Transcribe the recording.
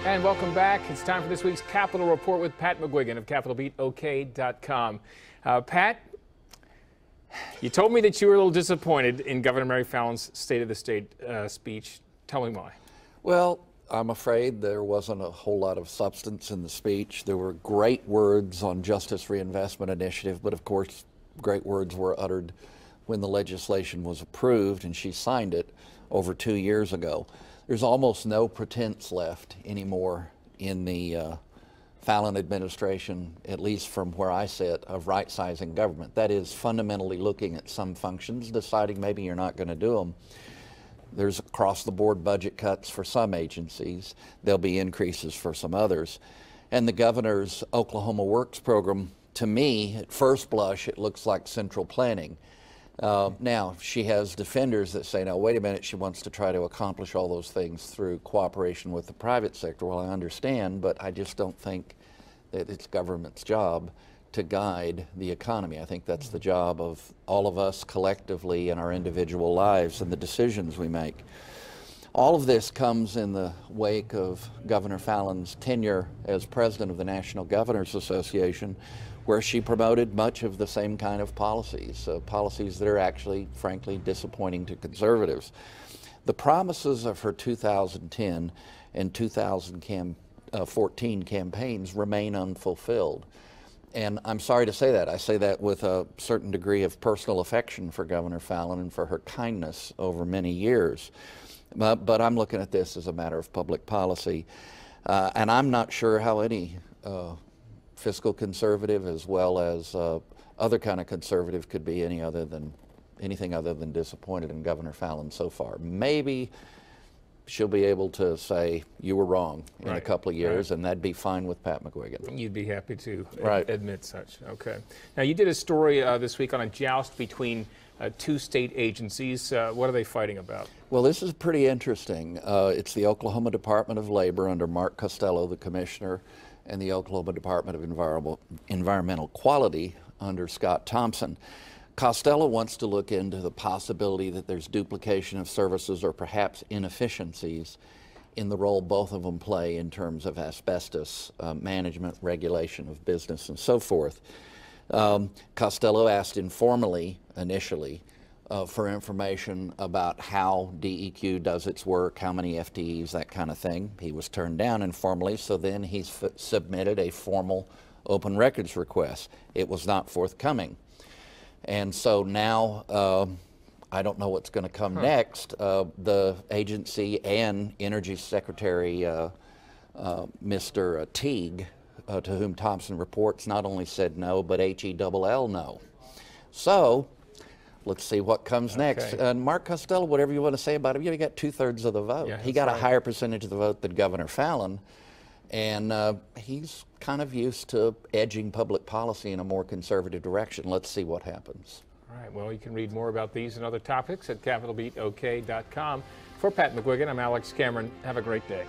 And welcome back. It's time for this week's Capitol Report with Pat McGuigan of CapitolBeatOK.com. Pat, you told me that you were a little disappointed in Governor Mary Fallin's State of the State speech. Tell me why. Well, I'm afraid there wasn't a whole lot of substance in the speech. There were great words on Justice Reinvestment Initiative, but of course, great words were uttered when the legislation was approved and she signed it over 2 years ago. There's almost no pretense left anymore in the Fallin administration, at least from where I sit, of right-sizing government. That is fundamentally looking at some functions, deciding maybe you're not going to do them. There's across-the-board budget cuts for some agencies. There'll be increases for some others. And the governor's OklahomaWorks program, to me, at first blush, it looks like central planning. Now, she has defenders that say, now, wait a minute, she wants to try to accomplish all those things through cooperation with the private sector. Well, I understand, but I just don't think that it's government's job to guide the economy. I think that's the job of all of us collectively in our individual lives and the decisions we make. All of this comes in the wake of Governor Fallin's tenure as president of the National Governors Association, where she promoted much of the same kind of policies, policies that are actually, frankly, disappointing to conservatives. The promises of her 2010 and 2014 campaigns remain unfulfilled. And I'm sorry to say that. I say that with a certain degree of personal affection for Governor Fallin and for her kindness over many years. But I'm looking at this as a matter of public policy. And I'm not sure how any fiscal conservative as well as other kind of conservative could be anything other than disappointed in Governor Fallin so far. Maybe she'll be able to say you were wrong in a couple of years, and that'd be fine with Pat McGuigan. You'd be happy to admit such. Okay. Now, you did a story this week on a joust between two state agencies. What are they fighting about? Well, this is pretty interesting. It's the Oklahoma Department of Labor under Mark Costello, the commissioner, and the Oklahoma Department of Environmental Quality under Scott Thompson. Costello wants to look into the possibility that there's duplication of services or perhaps inefficiencies in the role both of them play in terms of asbestos management, regulation of business, and so forth. Costello asked informally, initially, for information about how DEQ does its work, how many FTEs, that kind of thing. He was turned down informally, so then he submitted a formal open records request. It was not forthcoming. And so now, I don't know what's going to come next. The agency and Energy Secretary Mr. Teague, to whom Thompson reports, not only said no, but H-E-double-L no. So, let's see what comes next. And Mark Costello, whatever you want to say about him, he got 2/3 of the vote. Yeah, he got a higher percentage of the vote than Governor Fallin, and he's kind of used to edging public policy in a more conservative direction. Let's see what happens. All right, well, you can read more about these and other topics at CapitolBeatOK.com. For Pat McGuigan, I'm Alex Cameron. Have a great day.